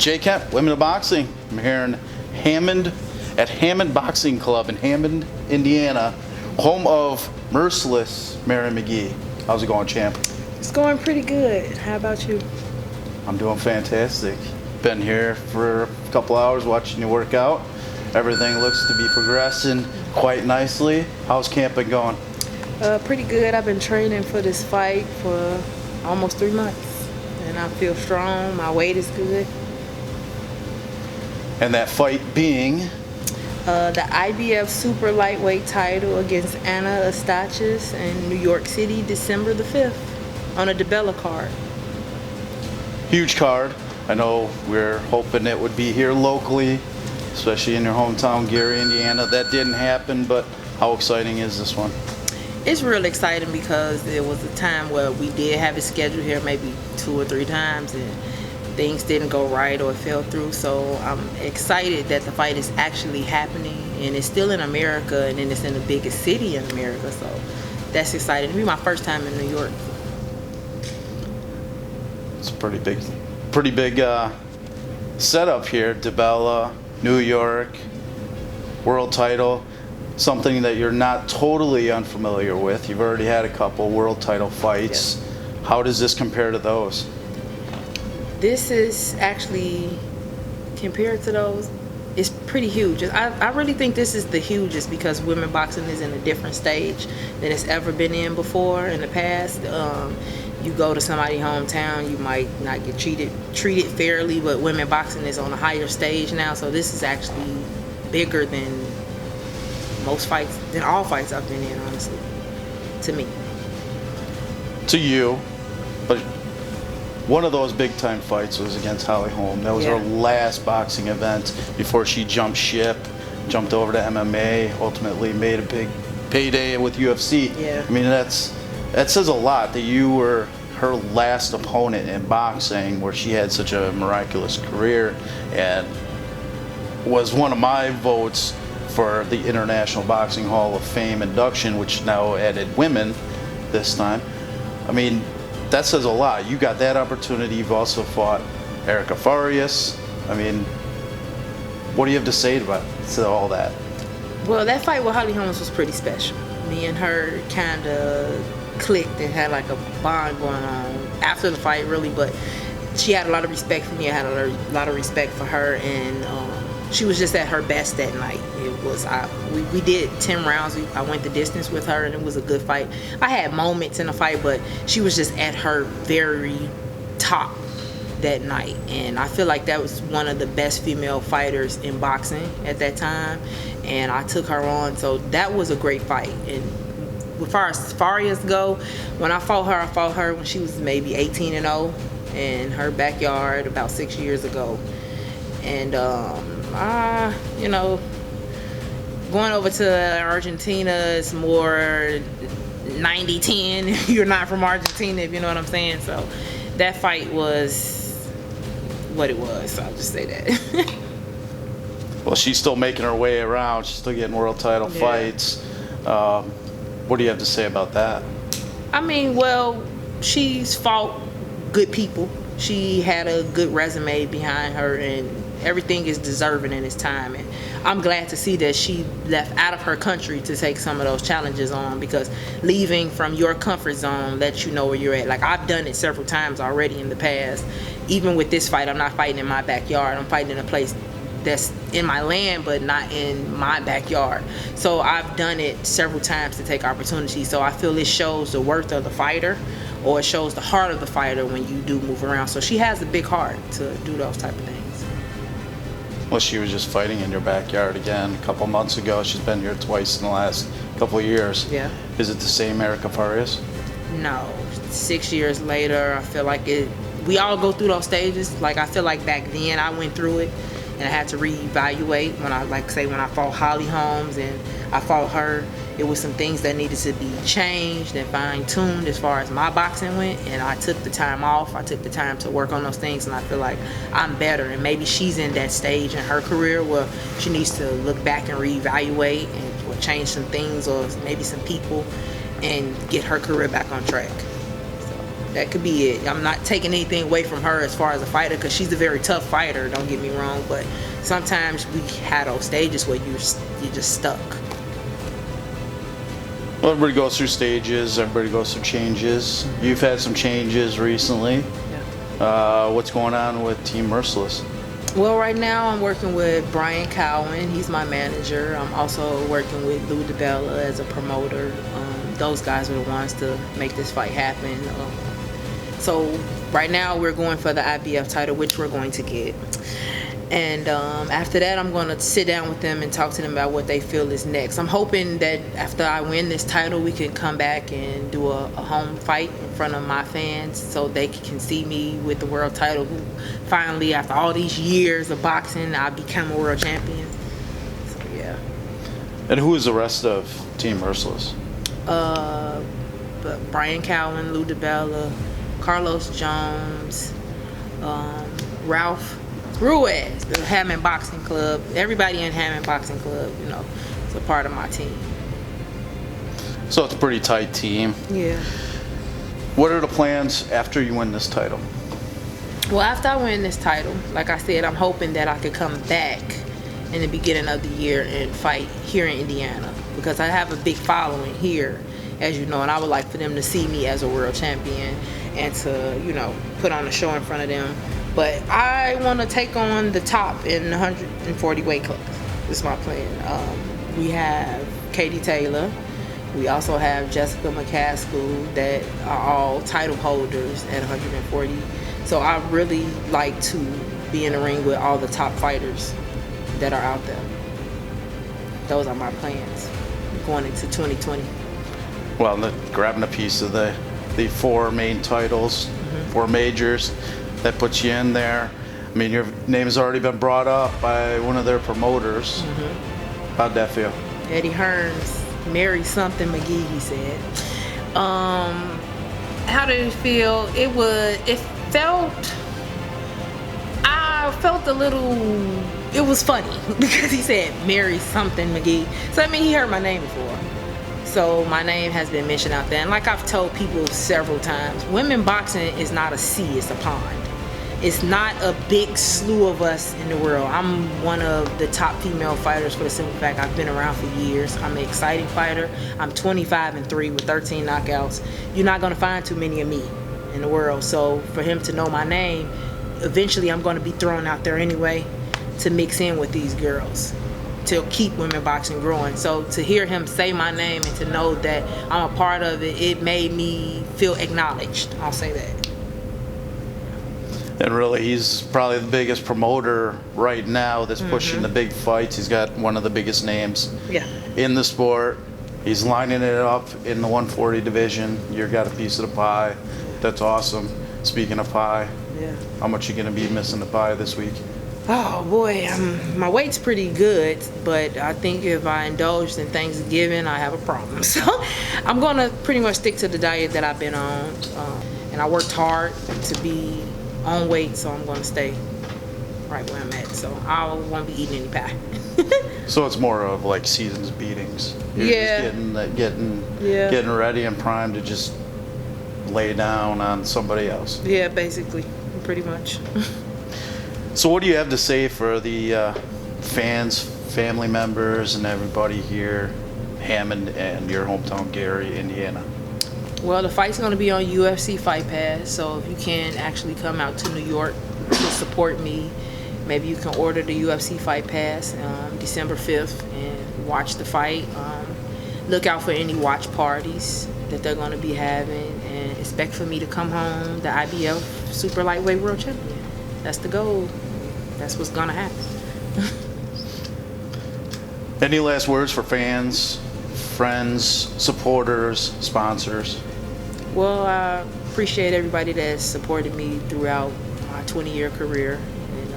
Jay Kemp, Women of Boxing. I'm here in Hammond Boxing Club in Hammond, Indiana, home of merciless Mary McGee. How's it going, champ? It's going pretty good. How about you? I'm doing fantastic. Been here for a couple hours watching you work out. Everything looks to be progressing quite nicely. How's camp been going? Pretty good. I've been training for this fight for almost 3 months, and I feel strong. My weight is good. And that fight being? The IBF super lightweight title against Esteche in New York City, December the 5th, on a DeBella card. Huge card. I know we're hoping it would be here locally, especially in your hometown, Gary, Indiana. That didn't happen, but how exciting is this one? It's real exciting because there was a time where we did have it scheduled here maybe 2 or 3 times, and things didn't go right or it fell through. So I'm excited that the fight is actually happening, and it's still in America, and then it's in the biggest city in America. So that's exciting. It'll be my first time in New York. It's a pretty big setup here. DeBella, New York, world title. Something that you're not totally unfamiliar with. You've already had a couple world title fights. Yes. How does this compare to those? This is actually, compared to those, it's pretty huge. I really think this is the hugest because women boxing is in a different stage than it's ever been in before in the past. You go to somebody's hometown, you might not get treated fairly, but women boxing is on a higher stage now, so this is actually bigger than most fights, than all fights I've been in, honestly, to me. To you, but one of those big time fights was against Holly Holm. That was her last boxing event before she jumped ship, jumped over to MMA, ultimately made a big payday with UFC. Yeah. I mean, that says a lot that you were her last opponent in boxing, where she had such a miraculous career and was one of my votes for the International Boxing Hall of Fame induction, which now added women this time. I mean, that says a lot. You got that opportunity. You've also fought Erica Farias. I mean, what do you have to say about all that? Well, that fight with Holly Holmes was pretty special. Me and her kind of clicked and had like a bond going on after the fight, really, but she had a lot of respect for me. I had a lot of respect for her, and she was just at her best that night. It was we did 10 rounds. I went the distance with her, and it was a good fight. I had moments in the fight, but she was just at her very top that night, and I feel like that was one of the best female fighters in boxing at that time, and I took her on. So that was a great fight. And as far as Farias go, when I fought her when she was maybe 18-0 in her backyard about 6 years ago. And you know, going over to Argentina is more 90-10 if you're not from Argentina, if you know what I'm saying. So that fight was what it was, so I'll just say that. Well, she's still making her way around. She's still getting world title fights. What do you have to say about that? I mean, well, she's fought good people. She had a good resume behind her, and everything is deserving in its time. And I'm glad to see that she left out of her country to take some of those challenges on, because leaving from your comfort zone lets you know where you're at. Like, I've done it several times already in the past. Even with this fight, I'm not fighting in my backyard. I'm fighting in a place that's in my land but not in my backyard. So I've done it several times to take opportunities. So I feel it shows the worth of the fighter, or it shows the heart of the fighter when you do move around. So she has a big heart to do those type of things. Well, she was just fighting in your backyard again a couple months ago. She's been here twice in the last couple of years. Yeah. Is it the same Erica Farias? No. 6 years later, I feel like we all go through those stages. Like, I feel like back then I went through it, and I had to reevaluate when I fought Holly Holmes and I fought her. It was some things that needed to be changed and fine-tuned as far as my boxing went, and I took the time off. I took the time to work on those things, and I feel like I'm better. And maybe she's in that stage in her career where she needs to look back and reevaluate or change some things, or maybe some people, and get her career back on track. So. That could be it. I'm not taking anything away from her as far as a fighter, because she's a very tough fighter, don't get me wrong, but sometimes we had those stages where you're just stuck. Well, everybody goes through stages, everybody goes through changes. You've had some changes recently. Yeah. What's going on with Team Merciless? Well, right now I'm working with Brian Cowan. He's my manager. I'm also working with Lou DiBella as a promoter. Those guys are the ones to make this fight happen. So right now we're going for the IBF title, which we're going to get. And after that, I'm going to sit down with them and talk to them about what they feel is next. I'm hoping that after I win this title, we can come back and do a home fight in front of my fans so they can see me with the world title. Finally, after all these years of boxing, I become a world champion. So, yeah. And who is the rest of Team Merciless? But Brian Cowan, Lou DiBella, Carlos Jones, Ralph Ruiz, the Hammond Boxing Club. Everybody in Hammond Boxing Club, you know, is a part of my team. So it's a pretty tight team. Yeah. What are the plans after you win this title? Well, after I win this title, like I said, I'm hoping that I could come back in the beginning of the year and fight here in Indiana, because I have a big following here, as you know, and I would like for them to see me as a world champion and to, you know, put on a show in front of them. But I want to take on the top in 140 weight class. This is my plan. We have Katie Taylor. We also have Jessica McCaskill, that are all title holders at 140. So I really like to be in the ring with all the top fighters that are out there. Those are my plans going into 2020. Well, grabbing a piece of the 4 main titles, 4 majors, that puts you in there. I mean, your name has already been brought up by one of their promoters. How'd that feel? Eddie Hearns, Mary something McGee, he said. How did it feel? I felt a little, it was funny because he said Mary something McGee. So I mean, he heard my name before. So my name has been mentioned out there. And like I've told people several times, women boxing is not a sea, it's a pond. It's not a big slew of us in the world. I'm one of the top female fighters for the simple fact I've been around for years. I'm an exciting fighter. I'm 25-3 with 13 knockouts. You're not gonna find too many of me in the world. So for him to know my name, eventually I'm gonna be thrown out there anyway to mix in with these girls, to keep women boxing growing. So to hear him say my name and to know that I'm a part of it, it made me feel acknowledged. I'll say that. And really, he's probably the biggest promoter right now that's pushing the big fights. He's got one of the biggest names in the sport. He's lining it up in the 140 division. You've got a piece of the pie. That's awesome. Speaking of pie, how much you gonna be missing the pie this week? Oh boy, my weight's pretty good, but I think if I indulged in Thanksgiving, I have a problem. So I'm gonna pretty much stick to the diet that I've been on, and I worked hard to be on weight, so I'm gonna stay right where I'm at. So I won't be eating any pie. So it's more of like season's beatings. You're just getting ready and primed to just lay down on somebody else. Yeah, basically, pretty much. So what do you have to say for the fans, family members, and everybody here, Hammond and your hometown, Gary, Indiana? Well, the fight's going to be on UFC Fight Pass, so if you can actually come out to New York to support me, maybe you can order the UFC Fight Pass December 5th and watch the fight. Look out for any watch parties that they're going to be having, and expect for me to come home the IBF Super Lightweight World Champion. That's the goal. That's what's going to happen. Any last words for fans, friends, supporters, sponsors? Well, I appreciate everybody that's supported me throughout my 20-year career. And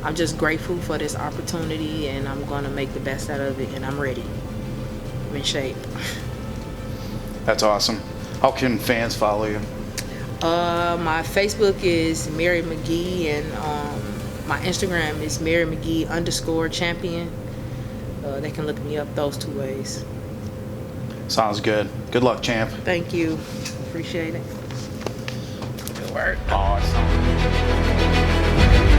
I'm just grateful for this opportunity, and I'm going to make the best out of it, and I'm ready. I'm in shape. That's awesome. How can fans follow you? My Facebook is Mary McGee, and my Instagram is Mary McGee _champion. They can look me up those 2 ways. Sounds good. Good luck, champ. Thank you. Appreciate it. work. Awesome.